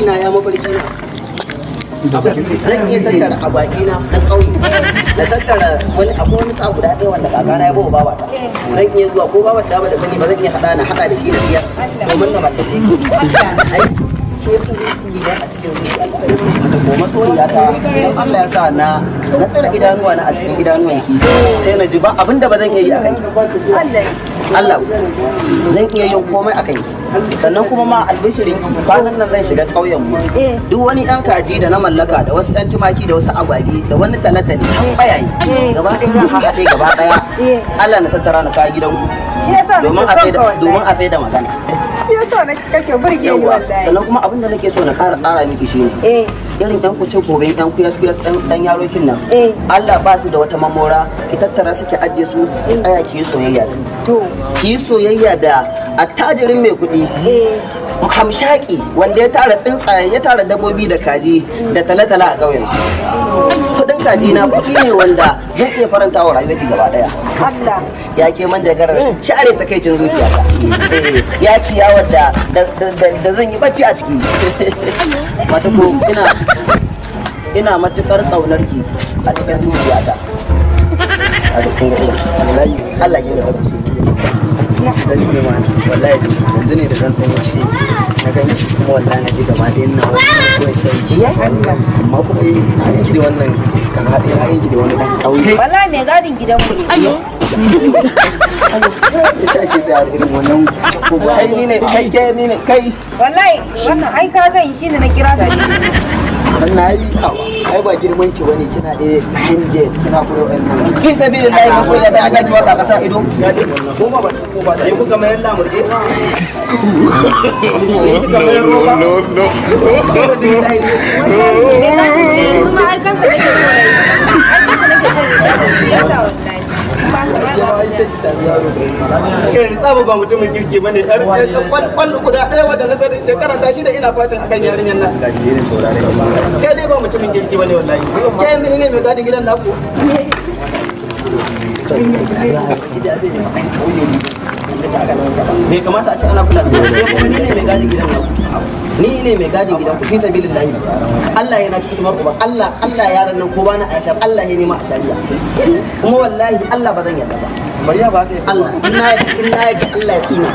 buri na ya mafarki na zan iya tattara agwagi na ƙauye na tattara wani sa guda ɗaya wanda kakana ya bawa babata zan iya zuwa ko babar da da sani ba zan iya hada da shi da siyar domin na mallake ai ke fi a cikin zuciya ko masoyiya ta don Allah ya sa na tsara idanuwa na a cikin idanuwan ki sai na ji ba abinda ba zan iya yi akan ki Allah zan iya yin komai akan ki sannan kuma ma albishirin ki kwanan nan zan shiga ƙauyen mu duk wani ɗan kaji da na mallaka da wasu ɗan tumaki da wasu agwagi da wani talatali an bayayi gaba ɗaya zan haɗe gaba ɗaya Allah na tattara na kawo gidanku domin a tsaye da magana yasa na kake burge ni wallahi sannan kuma abinda nake so na ƙara tsara miki shine irin ɗan kuce kogan ɗan kuyas ɗan yarokin nan Allah ba su da wata mamora ki tattara su ki ajiye su ki tsaya ki yi soyayya ki yi soyayya da attajirin mai kuɗi hamshaki wanda ya tara tsuntsaye ya tara dabbobi da kaji da talatala a ƙauyen kuɗin kaji na kuɗi ne wanda zai iya faranta wa rayuwarki gaba ɗaya ya ke manjagarar share takaicin zuciyata ya ci yawar da zan yi bacci a ciki wata ko ina matukar ƙaunar ki a cikin zuciyata a cikin wallahi Allah kin da bacci dan ne ma wallahi yanzu ne da zan wuce na ganki kuma wallahi na ji gaba da ina wani sai amma kuma na yanki da wannan kan haɗe na yanki da wani dan ƙauye wallahi mai gadin gidanmu ne sai ake tsaya da irin wannan ko ba ai ni ne kai wallahi wannan ai ka zan yi shine na kira ka wannan ai ba girman ki bane kina da hinde kina kuro ɗan nan fi sabilillahi ko ya da ga wata kasa ido ko ba sai ku kamar Allah murde no kuma ai kanka nake so ai kanka nake so yasa wallahi kai tsaba ba mutumin kirki bane kwallo guda ɗaya wadda na gani shekara ta shida ina fatan akan yarinyar nan kai dai ba mutumin kirki bane wallahi kai yanzu ne mai gadin gidan naku bai kamata a ce ana kula da kuma ni ne mai gadin gidan naku ni ne mai gadin gidan ku fi sabilillahi Allah yana cikin tumar uba Allah yaran nan ko bana aishar Allah ya nema a shari'a kuma wallahi Allah ba zan yarda ba bariya ba Allah in na Allah ya tsina